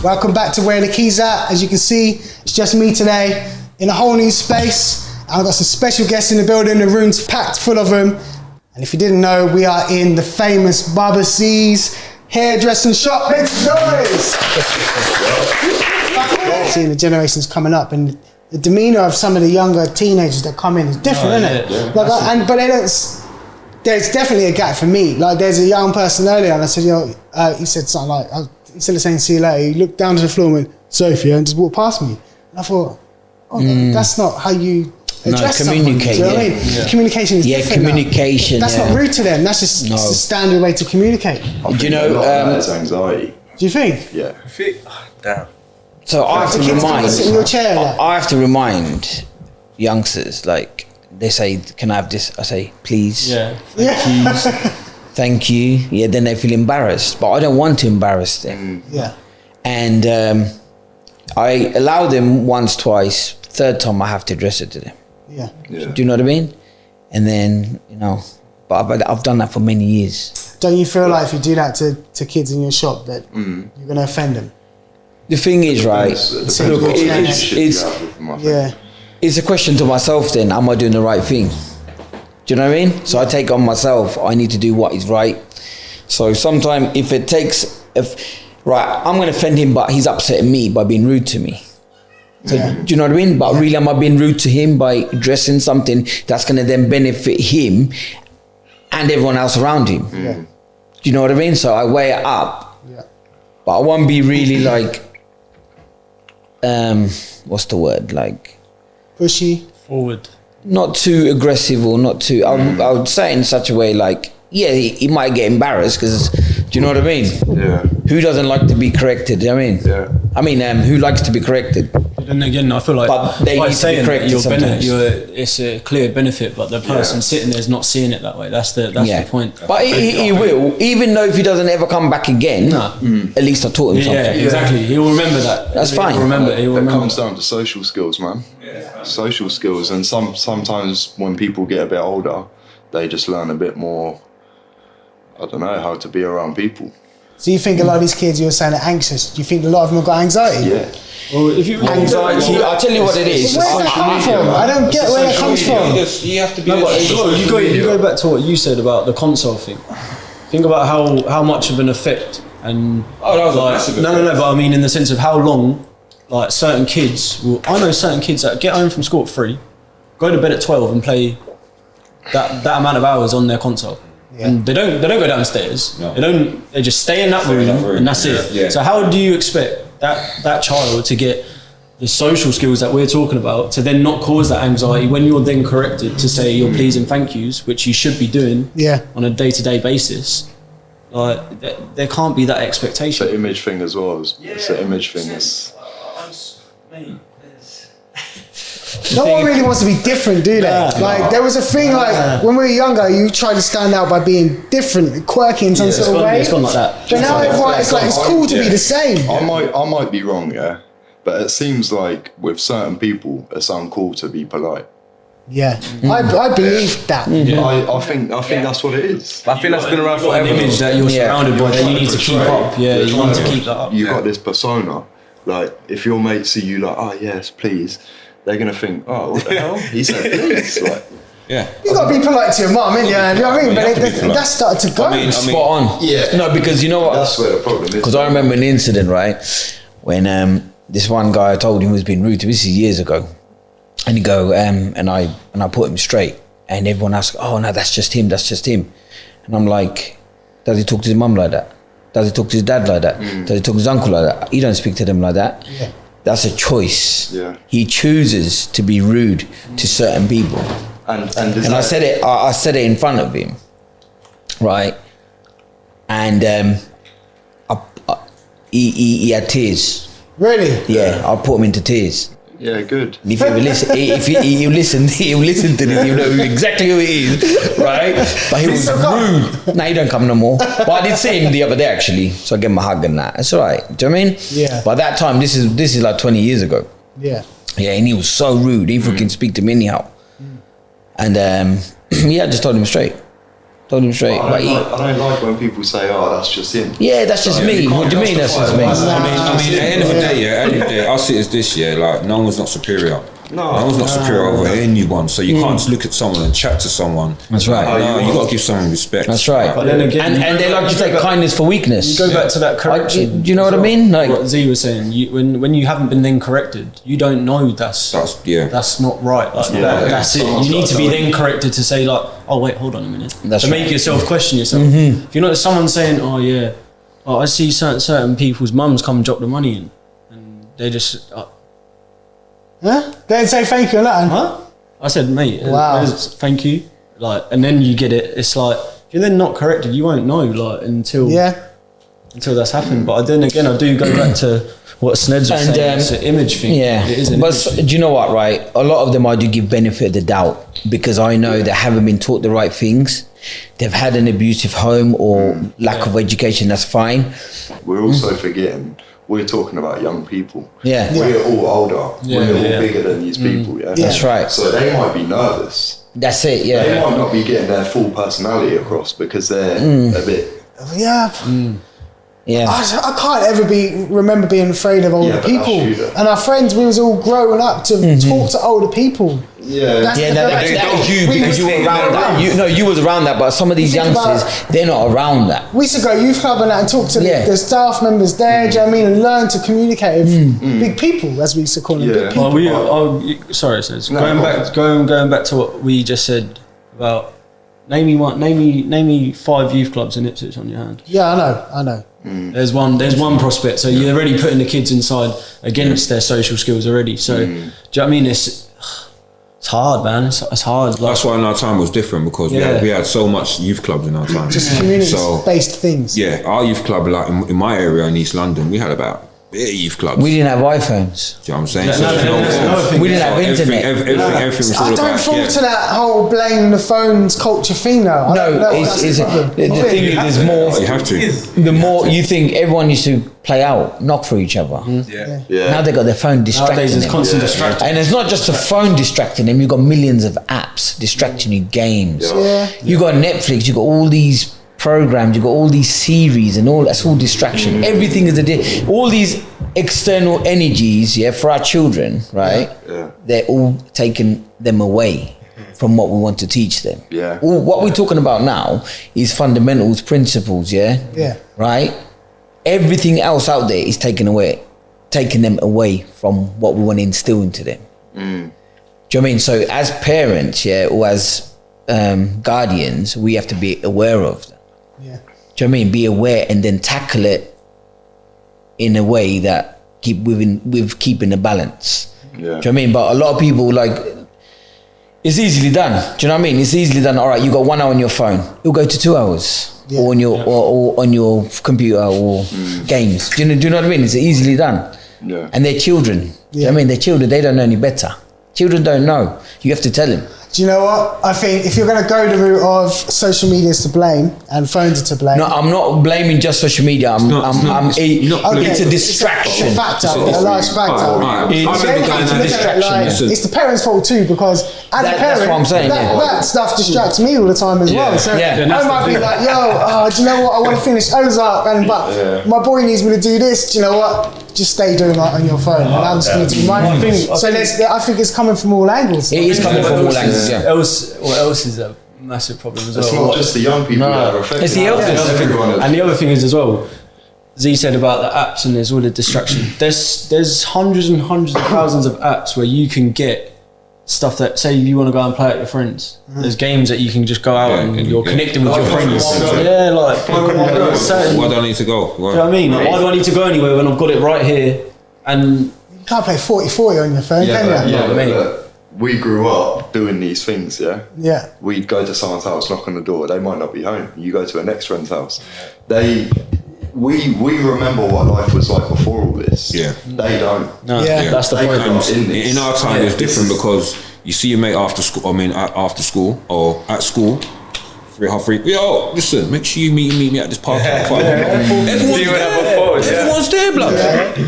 Welcome back to Where the Keys At. As you can see, it's just me today in a whole new space. I've got some special guests in the building. The room's packed full of them. And if you didn't know, we are in the famous Baba C's hairdressing shop. Make some noise! Seeing the generations coming up and the demeanour of some of the younger teenagers that come in is different, isn't it? Yeah. Like, but there's definitely a gap for me. Like, there's a young person earlier, and I said, he said something like, instead of saying see you later, he looked down to the floor and went, Sophia, and just walked past me. And I thought, that's not how you address communicate. Someone. Do you know what I mean? Yeah. Communication is different. Communication. That's not rude to them. That's just it's the standard way to communicate. Do you know? That's anxiety. Do you think? Yeah. Damn. So I have to remind. Sit in your chair, like. I have to remind youngsters, like they say, "Can I have this?" I say, "Please." Yeah. Thank you. Yeah. Then they feel embarrassed, but I don't want to embarrass them. Yeah. And I allow them once, twice. Third time, I have to address it to them. Yeah. Do you know what I mean? And then but I've done that for many years. Don't you feel like if you do that to kids in your shop that you're going to offend them? The thing is, right? Look, it's a question to myself. Then, am I doing the right thing? Do you know what I mean? So I take on myself. I need to do what is right. So sometimes, I'm going to offend him, but he's upsetting me by being rude to me. So, do you know what I mean? But really, am I being rude to him by addressing something that's going to then benefit him and everyone else around him? Yeah. Do you know what I mean? So I weigh it up. Yeah. But I won't be really like, what's the word? Like pushy. Forward. Not too aggressive or not too. I would say it in such a way like, he might get embarrassed because, do you know what I mean? Yeah. Who doesn't like to be corrected? Do you know what I mean? Yeah. I mean, who likes to be corrected? And again, I feel like But they need to be corrected sometimes. It's a clear benefit, but the person sitting there is not seeing it that way. That's the point. But he will, even though if he doesn't ever come back again, at least I taught him something. Yeah, exactly. He'll remember that. That's fine. He'll remember. It comes down to social skills, man. Yeah. Social skills, and sometimes when people get a bit older, they just learn a bit more. I don't know how to be around people. So you think a lot of these kids, you were saying, are anxious? Do you think a lot of them have got anxiety? Yeah. Well, if you Anxiety, I'll tell you what it is. Where's that come from? I don't get where that comes from. You have to be. You go back to what you said about the console thing. Think about how much of an effect and that was a massive effect. No, but I mean in the sense of how long, like certain kids I know certain kids that get home from school at 3, go to bed at 12 and play that amount of hours on their console. Yeah. And they don't go downstairs. No. They just stay in that room and that's it. Yeah. So how do you expect that child to get the social skills that we're talking about to then not cause that anxiety when you're then corrected to say your please and thank yous, which you should be doing on a day-to-day basis? Like there can't be that expectation. It's an image thing as well. It's an image thing. No one really wants to be different, do they? Like there was a thing like when we were younger, you tried to stand out by being different, quirky in some sort of way. It's gone like that. But now it's cool to be the same. I might be wrong, but it seems like with certain people, it's uncool to be polite. Yeah, I believe that. Yeah. I think that's what it is. I feel that's been around forever. An image that you're surrounded by that you need to keep up. Yeah, you need to keep that up. You've got this persona. Like if your mates see you like, oh yes, please, they're gonna think, oh what the hell? He said please. Like, yeah. You got to be polite to your mum, ain't you? You know what I mean? But that started to go. Spot on. Yeah. No, because you know what? That's where the problem is. Because I remember an incident, right, when this one guy I told him was being rude to me. This is years ago, and he go and I put him straight, and everyone asked, oh no, that's just him, and I'm like, does he talk to his mum like that? Does he talk to his dad like that? Does he talk to his uncle like that? He don't speak to them like that. Yeah. That's a choice. Yeah. He chooses to be rude to certain people. And I said it in front of him, right? And he had tears. Really? Yeah, I put him into tears. Yeah, good. And if you ever listen, if you listen to this, you know exactly who it is, right? But he was rude. Nah, he don't come no more. But I did see him the other day actually, so I gave him a hug and that. It's all right. Do you know what I mean? Yeah. By that time, this is like 20 years ago. Yeah. Yeah, and he was so rude. He freaking speak to me anyhow. And I just told him straight. Told him straight. But I don't like when people say, "Oh, that's just him." yeah, that's just me. What do you mean that's just me? I mean, at the end of the day, I see it as this, like, no one's not superior. No one's not superior over anyone, so you can't just look at someone and chat to someone. That's right. No, you got to give someone respect. That's right. But then again, and they like to take kindness for weakness. you go back to that correction. Do you know what I mean? Like what Z was saying, when you haven't been then corrected, you don't know that's not right. Like, that's it. You need to be then corrected to say like, oh wait, hold on a minute. That's to right. make yourself question yourself. If you're not someone saying, oh yeah, I see certain people's mums come and drop the money in, and they just. Huh? They didn't say thank you or nothing. Huh? I said, mate, Wow. thank you. Like, and then you get it. It's like if you're then not corrected, you won't know like until that's happened. But then again, I do go back to what Sneds was saying. It's an image thing. Yeah, it is an but image thing. do you know what? Right, a lot of them I do give benefit of the doubt because I know they haven't been taught the right things. They've had an abusive home or lack of education. That's fine. We're also forgetting. We're talking about young people. Yeah. We're all older. We're all yeah. bigger than these people. Yeah. That's right. So they might be nervous. That's it. They Yeah. might not be getting their full personality across because they're a bit. Yeah. Yeah. I can't ever remember being afraid of older Yeah, but people. that's you, though. And our friends, we was all growing up to talk to older people. Yeah. That's Yeah, the that direction. was you We because you were around that. You was around that, but some of these You think youngsters, they're not around that. We used to go youth club and that and talk to the staff members there, do you know what I mean? And learn to communicate with big people, as we used to call them, big people. Sorry, says going back to what we just said about name me 5 youth clubs in Ipswich on your hand. Yeah, I know. There's one prospect, so you're already putting the kids inside against their social skills already. So do you know what I mean? It's hard, man. It's hard. Like, That's why in our time was different because we had so much youth clubs in our time. Just community-based things. Yeah, our youth club, like in my area in East London, we had about 8 youth clubs. We didn't have iPhones. Do you know what I'm saying? No, So there's no, no phones. We didn't have internet. Everything was all I don't about, fall to that whole blame the phones culture thing though. I don't No, know if that's the problem. the thing is, there's more. You have to. The more you think everyone used to play out, knock for each other. Yeah. Now they got their phone distracting nowadays there's them. constant distraction. And it's not just the phone distracting them. You've got millions of apps distracting you, games. Yeah. You got Netflix. You got all these programs. You got all these series and all. That's all distraction. Everything is all these external energies. Yeah, for our children, right? Yeah. They're all taking them away from what we want to teach them. Yeah. What we're talking about now is fundamentals, principles. Yeah. Yeah. Right. Everything else out there is taking them away from what we want to instill into them. Do you know what I mean? So as parents, or as guardians, we have to be aware of that. Yeah. Do you know what I mean? Be aware and then tackle it in a way that with keeping the balance. Yeah. Do you know what I mean? But a lot of people it's easily done. Do you know what I mean? It's easily done. All right, you got 1 hour on your phone. It'll go to 2 hours. Yeah. Or on your or on your computer or games. Do you know what I mean? It's easily done. Yeah. And they're children. Do you know Yeah. what I mean? They're children. They don't know any better. Children don't know. You have to tell them. Do you know what? I think if you're going to go the route of social media is to blame and phones are to blame. No, I'm not blaming just social media. It's a distraction. It's a factor, a large factor. It's a distraction. It's the parents' fault too, because as a parent, that's what I'm saying, that stuff distracts me all the time as well. So Yeah. I might be like, do you know what? I want to finish Ozark, but my boy needs me to do this. Do you know what? Just stay doing that on your phone, and I'm just going to do my thing. So I think it's coming from all angles. It is coming from all angles. Yeah. What else is a massive problem as well? It's not just the young people that are affected. It's the elders. And the other thing is as well, Z said about the apps and there's all the distraction. There's hundreds and hundreds of thousands of apps where you can get stuff that, say you want to go and play at your friends. There's games that you can just go out and you're connecting with your friends. Yeah, Why do I need to go? Do you know what I mean? Why do I need to go anywhere when I've got it right here? And You can't play 40-40 on your phone, can you? But we grew up doing these things, Yeah. We'd go to someone's house, knock on the door, they might not be home. You go to a next friend's house. We remember what life was like before all this. Yeah. They don't. Yeah. that's the They point. come in this. In our time, it's different because you see your mate after school or at school. 3:30. Yo, listen, make sure you meet me at this park. Everyone's there, blood.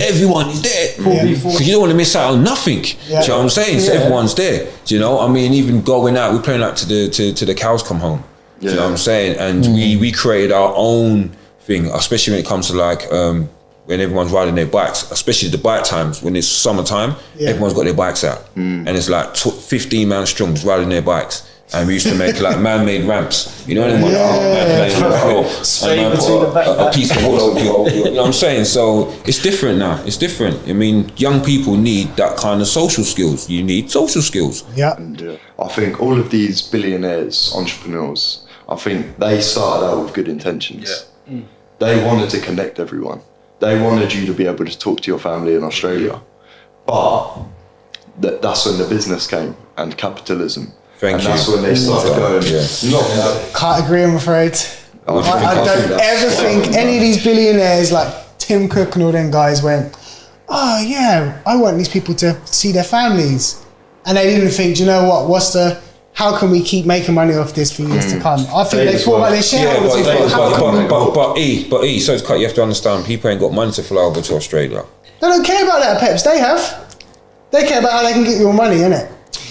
Everyone is there. Because you don't want to miss out on nothing. Do you know what I'm saying? So everyone's there. Do you know? I mean, even going out, we're playing out to the cows come home. Do you know what I'm saying? And we created our own thing, especially when it comes to like when everyone's riding their bikes, especially the bike times when it's summertime, everyone's got their bikes out, and it's like 15 man strong just riding their bikes. And we used to make like man-made ramps, you know what I mean? A piece of wood over you know what I'm saying? So it's different now. It's different. I mean, young people need that kind of social skills. You need social skills. Yeah. And I think all of these billionaires, entrepreneurs, I think they started out with good intentions. They wanted to connect everyone. They wanted you to be able to talk to your family in Australia. But that's when the business came and capitalism. That's when they started going. Can't agree, I'm afraid. I don't ever think any of these billionaires like Tim Cook and all them guys went, oh yeah, I want these people to see their families. And they didn't think, do you know what, how can we keep making money off this for years to come? I think they thought about their shareholders. But so it's you have to understand, people ain't got money to fly over to Australia. They don't care about that, Peps. They have. They care about how they can get your money, innit?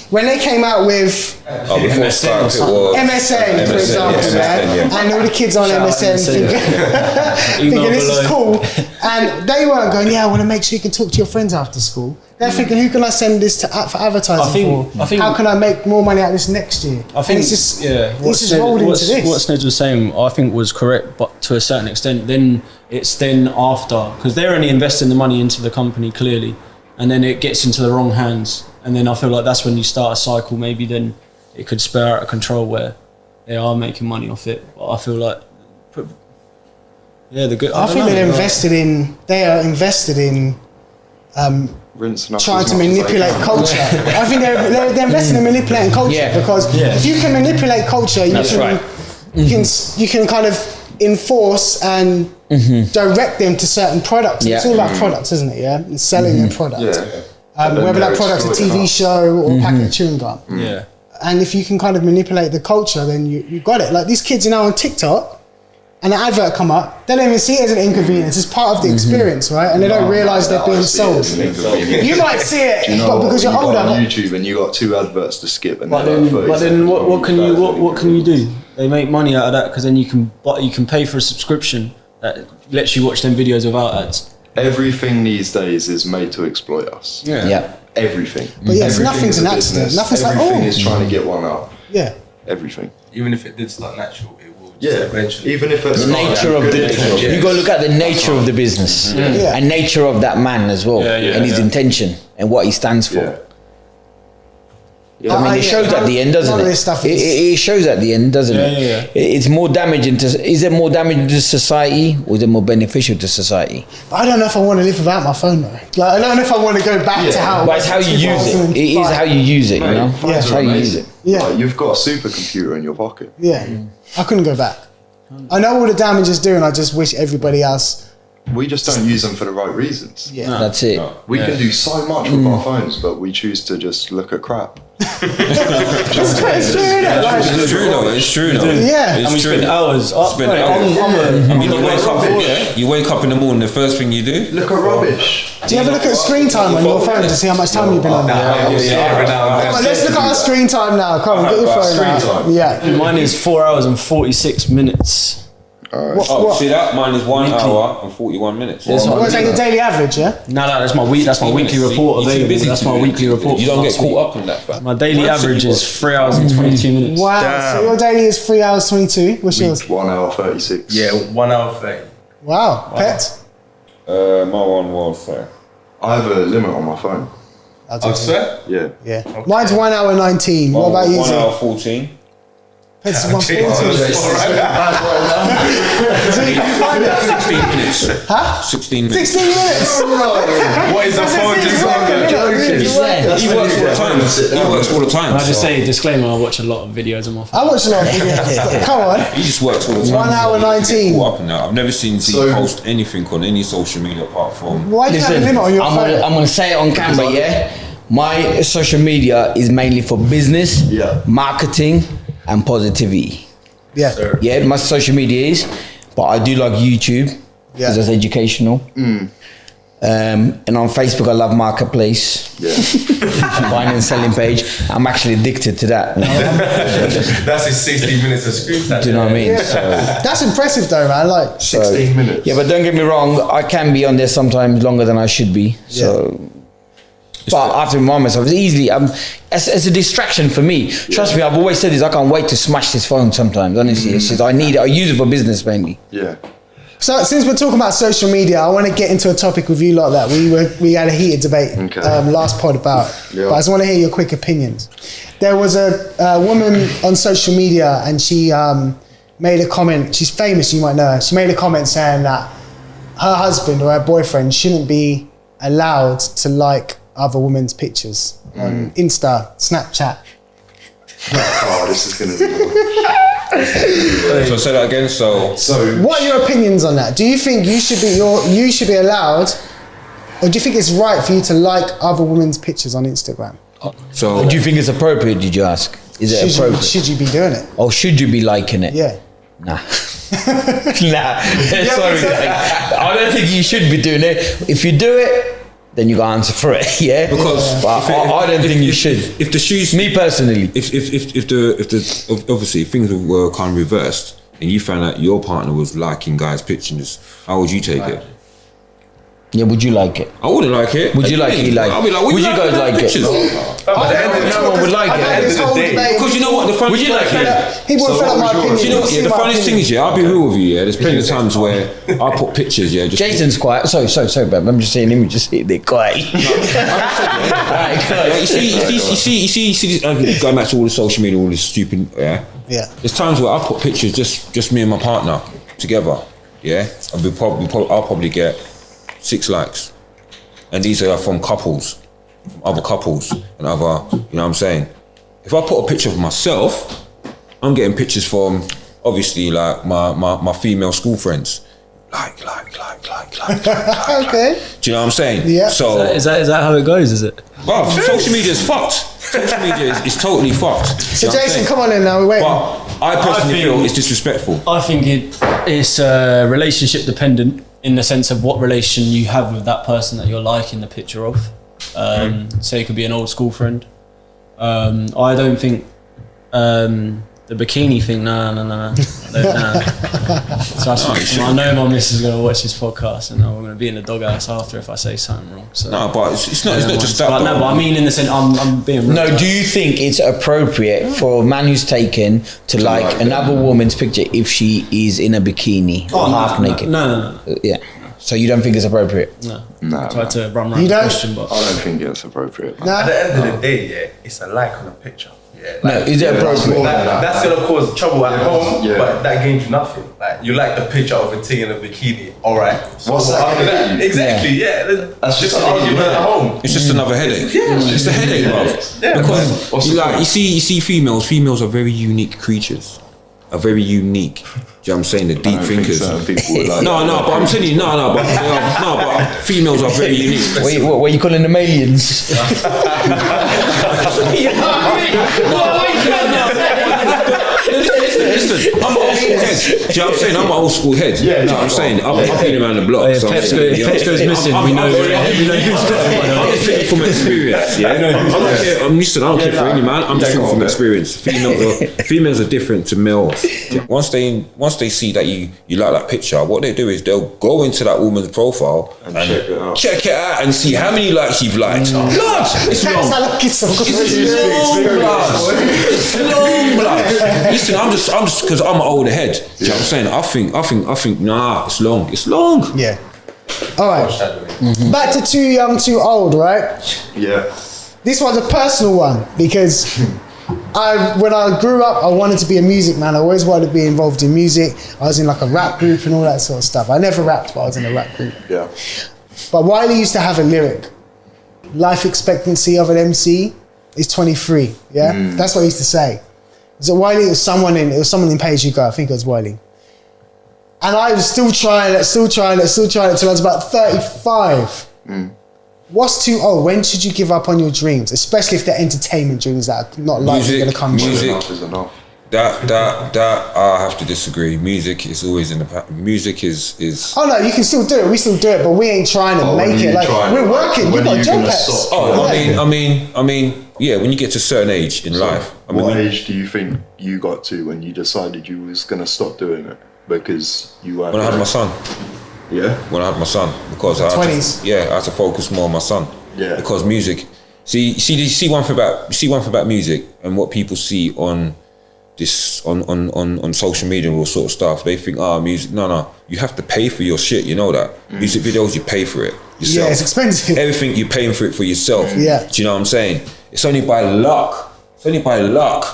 When they came out with MSN, for example, and all the kids on MSN thinking this is cool, and they weren't going, I want to make sure you can talk to your friends after school. They're thinking, who can I send this to for advertising for? How can I make more money out of this next year? I think it's just rolled into this. What Sned was saying, I think was correct, but to a certain extent. Then it's after, because they're only investing the money into the company clearly, and then it gets into the wrong hands. And then I feel like that's when you start a cycle. Maybe then it could spill out of control where they are making money off it. But I feel like, the good. I think they are invested in trying to manipulate culture. I think they're invested in manipulating culture because if you can manipulate culture, you can kind of enforce and direct them to certain products. It's all about products, isn't it? Yeah, and selling their product. Whether that product's a TV show or a packet of chewing gum. And if you can kind of manipulate the culture, then you got it. Like these kids are now on TikTok, and an advert come up, they don't even see it as an inconvenience. It's part of the experience, right? And they don't realise they're being sold. You might see it, but because you're older. On YouTube and you got 2 adverts to skip, and but then what can you do? They make money out of that because then you can pay for a subscription that lets you watch them videos without ads. Everything these days is made to exploit us. Everything. But nothing's an accident. Nothing's everything is trying to get one up. Everything. Even if it did start natural, it will just eventually. Even if it's the nature of you got to look at the nature of the business and nature of that man as well, and his intention and what he stands for. I mean, it shows at the end, doesn't it? It shows at the end, doesn't it? It's more damaging is it more damaging to society or is it more beneficial to society? But I don't know if I want to live without my phone though. Like, I don't know if I want to go back to how. But it's how you use it. It is how you use it, you know? It's how you use it. Like, you've got a supercomputer in your pocket. I couldn't go back. I know all the damage it's doing, I just wish everybody else. We just don't use them for the right reasons. That's it. We can do so much with our phones, but we choose to just look at crap. It's true though. It's true though. And we spend hours. You wake up in the morning, the first thing you do? Look at rubbish. Do you ever look at screen time on your phone to see how much time you've been on there? Come on, let's look at our screen time now. Come on, get your phone out. Mine is 4 hours and 46 minutes. What? See that? Mine is 1 hour and 41 minutes. What's like the daily average, No, that's my weekly report available. That's my weekly report. You don't get caught up in that fact. My daily average is 3 hours and 22 minutes. Wow. So your daily is 3 hours 22. What's yours? 1 hour 36. Yeah, 1 hour 30. Wow. Pet? My one was I have a limit on my phone. I swear? Yeah. Okay. Mine's 1 hour 19. What about you? 1 hour 14. Pet's 140. So you can find it. 16 minutes. Huh? 16 minutes. 16 minutes. What is the phone He works all the time. I just say disclaimer, I watch a lot of videos on my phone. I watch a lot of videos. Come on. He just works all the time. 1 hour 19. Caught up in that. I've never seen Z post anything on any social media apart from. Why do you have a limit on your phone? I'm going to say it on camera, My social media is mainly for business, marketing, and positivity. My social media is, but I do like YouTube because it's educational. And on Facebook, I love Marketplace. Yeah. Buying and selling page. I'm actually addicted to that. That's his 60 minutes of screen time. Do you know what I mean? So, That's impressive though, man. Like, 16 minutes. yeah, but don't get me wrong. I can be on there sometimes longer than I should be. So, but I have to remind myself, it's easily, it's a distraction for me. Trust me, I've always said this, I can't wait to smash this phone sometimes, honestly. It's just, I use it for business mainly. Yeah. so since we're talking about social media, I want to get into a topic with you like that. We had a heated debate last pod about it. Yeah. But I just want to hear your quick opinions. There was a woman on social media and she made a comment. She's famous, you might know her. She made a comment saying that her husband or her boyfriend shouldn't be allowed to like other women's pictures on Insta, Snapchat. Oh, this is gonna be. So say that again. So What are your opinions on that? Do you think you should be allowed, or do you think it's right for you to like other women's pictures on Instagram? so Do you think it's appropriate, did you ask? Is it appropriate? Should you be doing it? Or should you be liking it? Yeah. Nah. Nah. Sorry. I don't think you should be doing it. If you do it, then you got to answer for it, yeah? because But I don't think you should. If the shoes, Me personally. if the obviously things were kind of reversed and you found out your partner was liking guys' pictures, how would you take it? Yeah, would you like it? I wouldn't like it. Would you like it? I'll be like, Would you guys like it? No one would like it. Because you know what, the funny Would you like it? People will fill up my opinion. Do you know what? Yeah, the funniest thing is, yeah, I'll be real with you. Yeah, there's plenty of times where I put pictures. Yeah, just Jason's quiet. Sorry, babe. I'm just saying, let me just sit there quiet. Yeah, you see, going back to all the social media, all this stupid. Yeah. Yeah. There's times where I put pictures just me and my partner together. Yeah, and I'll probably get 6 likes, and these are from couples, other couples, and other. You know what I'm saying? If I put a picture of myself, I'm getting pictures from obviously like my female school friends. Like. Okay. Do you know what I'm saying? Yeah. So Is that how it goes? Is it? Well, social media is fucked. Social media is totally fucked. So Jason, come on in now. We're waiting. But I personally feel it's disrespectful. I think it's relationship dependent in the sense of what relation you have with that person that you're liking the picture of. So it could be an old school friend. I don't think the bikini thing. No. Trust me. I know my missus is going to watch this podcast, and I'm going to be in the doghouse after if I say something wrong. So. No, but it's not just that. But I mean in the sense I'm being. Real No, do you think it's appropriate for a man who's taken to like another woman's picture if she is in a bikini or half naked? No. Yeah. So you don't think it's appropriate? No. Nah, I tried to run around You the don't? question, but I don't think it's appropriate. Man. Nah. At the end of the day, yeah, it's a like on a picture. Yeah, No, is it appropriate? That's gonna cause trouble at home, yeah. but that gains you nothing. Like you like the picture of a thing in a bikini, all right. So What's that after gonna get you? Exactly, yeah. That's just just an an argument argument. at home. It's just another headache. Yeah. It's a headache, bro. Yeah, Because What's you the like point? you see females. Females are very unique creatures. Are very unique. Do you know what I'm saying? The I deep don't think thinkers. certain people would like No, but I'm telling you, but females are very unique. Wait, what are you calling them aliens? Listen, I'm an old school head. Do you know what I'm saying? I'm an old school head. Do you know what I'm saying? I've been around the block. So Pepsko's missing. We know who's got it. I'm just speaking from experience, yeah. I don't care. I don't care for any man. I'm just speaking from experience. Females are different to males. Once they see that you like that picture, what they do is they'll go into that woman's profile and check it out and see how many likes you've liked. Blood, it's long. It's long, blood. Listen, I'm just because I'm an older head. Do you know what I'm saying? I think. Nah, it's long. It's long. Yeah. All right. Back to Too Young, Too Old, right? Yeah. This one's a personal one because when I grew up, I wanted to be a music man. I always wanted to be involved in music. I was in like a rap group and all that sort of stuff. I never rapped, but I was in a rap group. Yeah. But Wiley used to have a lyric. Life expectancy of an MC is 23. Yeah, that's what he used to say. So Wiley, it was someone in Page You Go. I think it was Wiley. And I was still trying it till I was about 35. What's too old? When should you give up on your dreams? Especially if they're entertainment dreams that are not likely going to come true. Enough is enough. That I have to disagree. Music is always in the music is. Oh no, you can still do it. We still do it, but we ain't trying to make it. Like we're working. You got job pets. I mean, yeah. When you get to a certain age in life, I mean, what age do you think you got to when you decided you was gonna stop doing it because you were? When I had my son. Yeah. When I had my son, because I had to focus more on my son. Yeah. Because music. See one thing about music and what people see on this on social media and all sort of stuff. They think, music. No, you have to pay for your shit. You know that. Music videos, you pay for it yourself. Yeah, it's expensive. Everything you're paying for it for yourself. Yeah. Do you know what I'm saying? It's only by luck.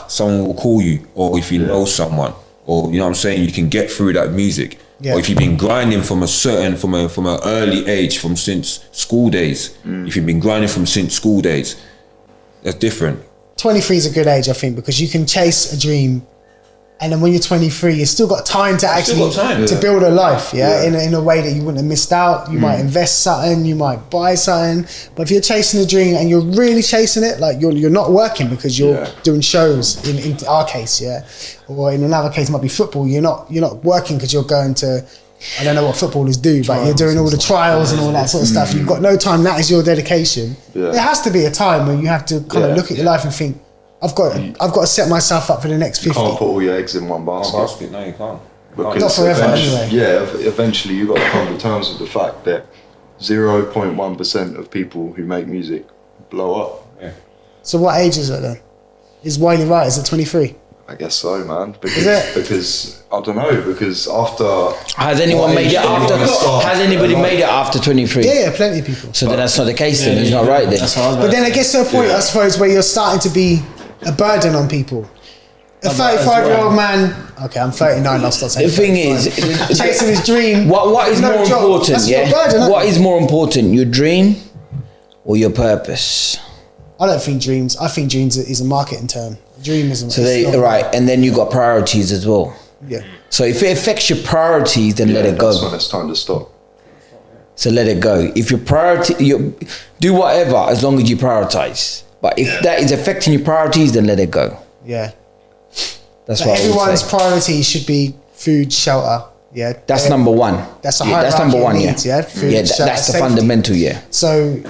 Someone will call you, or if you know someone, or you know what I'm saying, you can get through that music. Yeah. Or if you've been grinding from an early age, since school days. If you've been grinding since school days, that's different. 23 is a good age, I think, because you can chase a dream, and then when you're 23, you've still got time to actually to build a life, in a way that you wouldn't have missed out. You might invest something, you might buy something, but if you're chasing a dream and you're really chasing it, like you're not working because you're doing shows. In our case, or in another case, it might be football. You're not working because you're going to. I don't know what footballers do, but you're doing all the trials and all that sort of stuff. You've got no time. That is your dedication. Yeah. There has to be a time when you have to kind of look at your life and think, I've got to set myself up for the next 50. You can't put all your eggs in one basket. No, you can't. Because not forever, anyway. Yeah, eventually you got to come to terms with the fact that 0.1% of people who make music blow up. Yeah. So what age is it then? Is Wiley right? Is it 23? I guess so, man. Because I don't know. Because after has anyone made it after? Has anybody made it after 23? Yeah, plenty of people. So then that's not the case. Then he's not right then. But then it gets to a point, I suppose, where you're starting to be a burden on people. A 35-year-old man. Okay, I'm 39. I'll start saying. The thing is, chasing his dream. What is more important? What is more important, your dream or your purpose? I don't think dreams. I think dreams is a marketing term. Dream isn't. So and then you got priorities as well. Yeah. So if it affects your priorities, then let it go. That's when it's time to stop. So let it go. If your you do whatever as long as you prioritize. But if that is affecting your priorities, then let it go. Yeah. That's what everyone's priority should be food, shelter. Yeah. That's number one. That's that's number one. Needs, Food, shelter, that's the fundamental. Yeah. So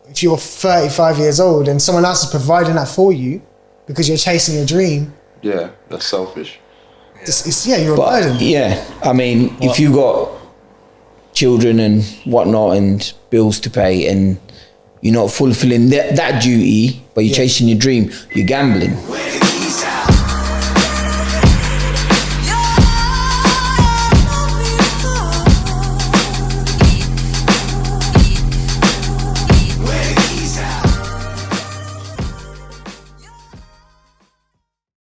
if you're 35 years old and someone else is providing that for you because you're chasing your dream. Yeah, that's selfish. You're a burden. Yeah, I mean, if you got children and whatnot and bills to pay and you're not fulfilling that duty, but you're chasing your dream, you're gambling.